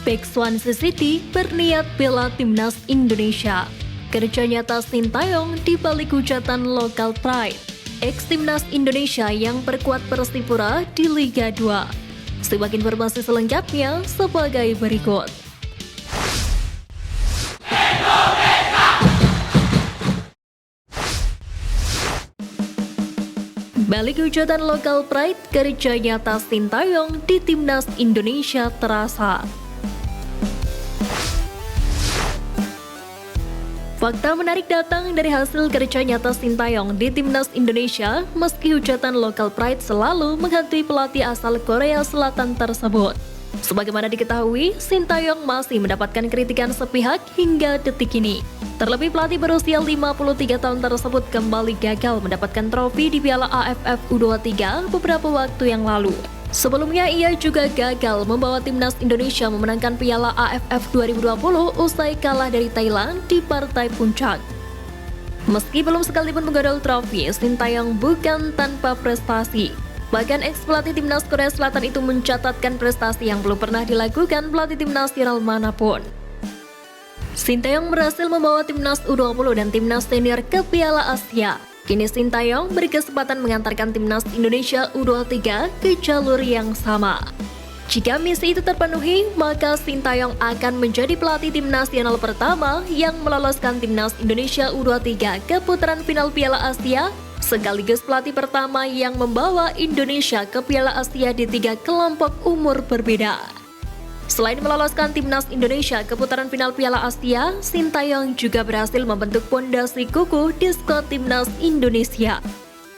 Bek Swansea City berniat bela timnas Indonesia. Kerja nyata Sintayong di balik hujatan lokal pride. Ex-timnas Indonesia yang perkuat Persipura di Liga 2. Simak informasi selengkapnya sebagai berikut. Balik hujatan lokal pride, kerja nyata Sintayong di timnas Indonesia terasa. Fakta menarik datang dari hasil kerja nyata Sintayong di timnas Indonesia, meski hujatan lokal pride selalu menghantui pelatih asal Korea Selatan tersebut. Sebagaimana diketahui, Sintayong masih mendapatkan kritikan sepihak hingga detik ini. Terlebih pelatih berusia 53 tahun tersebut kembali gagal mendapatkan trofi di Piala AFF U23 beberapa waktu yang lalu. Sebelumnya ia juga gagal membawa timnas Indonesia memenangkan Piala AFF 2020 usai kalah dari Thailand di partai puncak. Meski belum sekalipun menggodol trofi, Sintayong bukan tanpa prestasi. Bahkan ex-pelatih timnas Korea Selatan itu mencatatkan prestasi yang belum pernah dilakukan pelatih timnas nasional manapun. Sintayong berhasil membawa timnas U20 dan timnas senior ke Piala Asia. Kini Sintayong berkesempatan mengantarkan timnas Indonesia U23 ke jalur yang sama. Jika misi itu terpenuhi, maka Sintayong akan menjadi pelatih tim nasional pertama yang meloloskan timnas Indonesia U23 ke putaran final Piala Asia, sekaligus pelatih pertama yang membawa Indonesia ke Piala Asia di 3 kelompok umur berbeda. Selain meloloskan timnas Indonesia ke putaran final Piala Asia, Sintayong juga berhasil membentuk pondasi kukuh di skuad timnas Indonesia.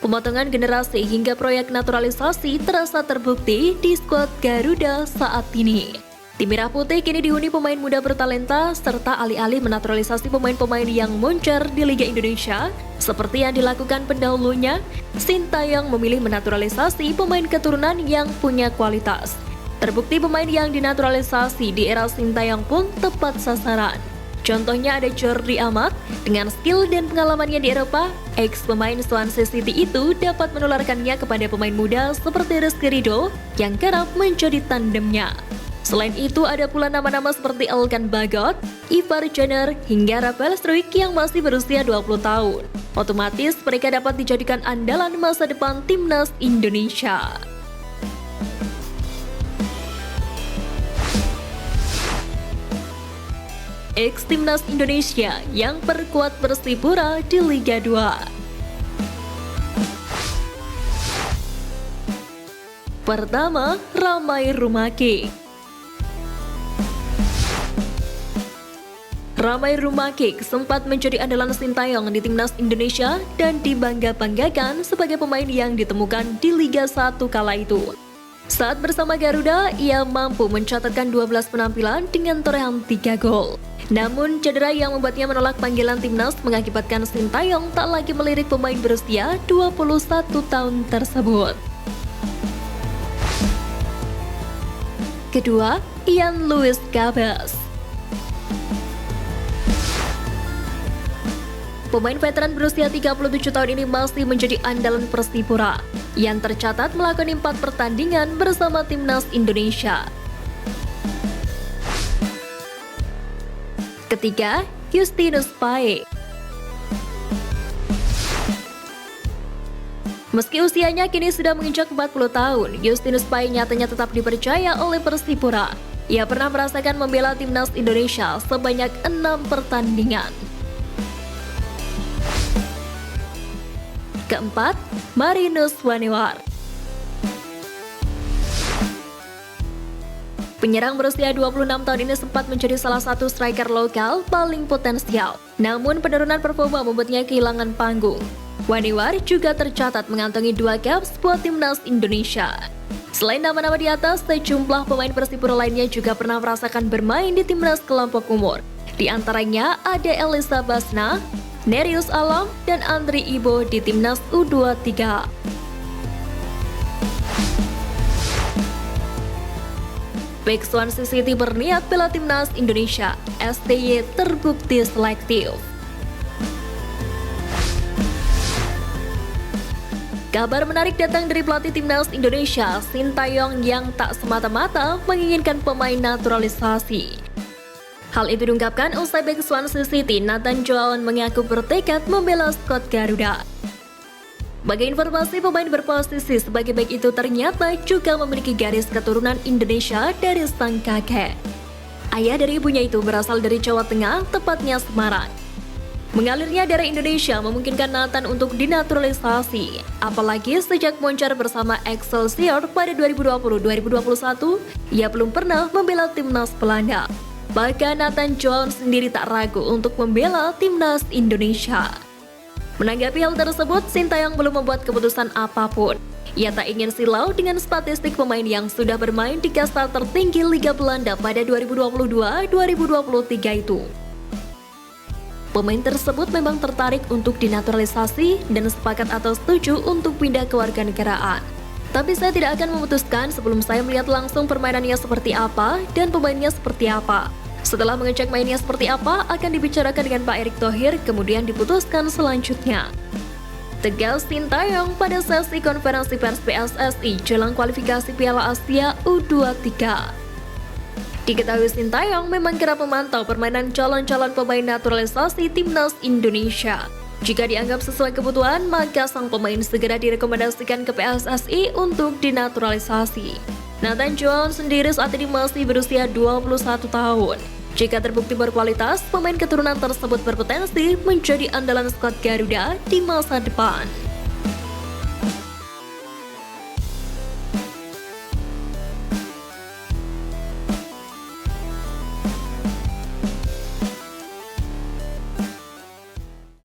Pemotongan generasi hingga proyek naturalisasi terasa terbukti di skuad Garuda saat ini. Tim Merah Putih kini dihuni pemain muda bertalenta serta alih-alih menaturalisasi pemain-pemain yang moncer di Liga Indonesia. Seperti yang dilakukan pendahulunya, Sintayong memilih menaturalisasi pemain keturunan yang punya kualitas. Terbukti pemain yang dinaturalisasi di era Sintayong pun tepat sasaran. Contohnya ada Jordi Amat, dengan skill dan pengalamannya di Eropa, ex-pemain Swansea City itu dapat menularkannya kepada pemain muda seperti Rizky Ridho yang kerap menjadi tandemnya. Selain itu ada pula nama-nama seperti Elkan Bagot, Ivar Jenner, hingga Rafael Struijk yang masih berusia 20 tahun. Otomatis mereka dapat dijadikan andalan masa depan timnas Indonesia. Ex-timnas Indonesia yang perkuat Persipura di Liga 2. Pertama, Ramai Rumakik. Ramai Rumakik sempat menjadi andalan Sintayong di timnas Indonesia dan dibangga-banggakan sebagai pemain yang ditemukan di Liga 1 kala itu. Saat bersama Garuda, ia mampu mencatatkan 12 penampilan dengan torehan 3 gol. Namun, cedera yang membuatnya menolak panggilan timnas mengakibatkan Sintayong tak lagi melirik pemain berusia 21 tahun tersebut. Kedua, Ian Louis Gabas. Pemain veteran berusia 37 tahun ini masih menjadi andalan Persipura yang tercatat melakoni 4 pertandingan bersama timnas Indonesia. Ketiga, Justinus Pae. Meski usianya kini sudah menginjak 40 tahun, Justinus Pae nyatanya tetap dipercaya oleh Persipura. Ia pernah merasakan membela timnas Indonesia sebanyak 6 pertandingan. Keempat, Marinus Wanewar. Penyerang berusia 26 tahun ini sempat menjadi salah satu striker lokal paling potensial. Namun penurunan performa membuatnya kehilangan panggung. Wanewar juga tercatat mengantongi 2 caps buat timnas Indonesia. Selain nama-nama di atas, sejumlah pemain Persipura lainnya juga pernah merasakan bermain di timnas kelompok umur. Di antaranya ada Elisa Basna, Nerius Alam, dan Andri Ibo di timnas U23. Bek Swansea City berniat bela timnas Indonesia. STY terbukti selektif. Kabar menarik datang dari pelatih timnas Indonesia, Sintayong, yang tak semata-mata menginginkan pemain naturalisasi. Hal itu diungkapkan usai bek Swansea City, Nathan Jones mengaku bertekad membela skuad Garuda. Bagi informasi, pemain berposisi sebagai bek itu ternyata juga memiliki garis keturunan Indonesia dari sang kakek. Ayah dari ibunya itu berasal dari Jawa Tengah, tepatnya Semarang. Mengalirnya darah Indonesia memungkinkan Nathan untuk dinaturalisasi, apalagi sejak moncar bersama Excelsior pada 2020-2021, ia belum pernah membela timnas Belanda. Bahkan Nathan Jones sendiri tak ragu untuk membela timnas Indonesia. Menanggapi hal tersebut, Sintayong belum membuat keputusan apapun. Ia tak ingin silau dengan statistik pemain yang sudah bermain di kasta tertinggi Liga Belanda pada 2022-2023 itu. Pemain tersebut memang tertarik untuk dinaturalisasi dan sepakat atau setuju untuk pindah ke warganegaraan. Tapi saya tidak akan memutuskan sebelum saya melihat langsung permainannya seperti apa dan pemainnya seperti apa. Setelah mengecek mainnya seperti apa, akan dibicarakan dengan Pak Erick Thohir, kemudian diputuskan selanjutnya. Tegas Sintayong pada sesi konferensi pers PSSI jelang kualifikasi Piala Asia U23. Diketahui Sintayong memang kerap memantau permainan calon-calon pemain naturalisasi timnas Indonesia. Jika dianggap sesuai kebutuhan, maka sang pemain segera direkomendasikan ke PSSI untuk dinaturalisasi. Nathan Jones sendiri saat ini masih berusia 21 tahun. Jika terbukti berkualitas, pemain keturunan tersebut berpotensi menjadi andalan skuad Garuda di masa depan.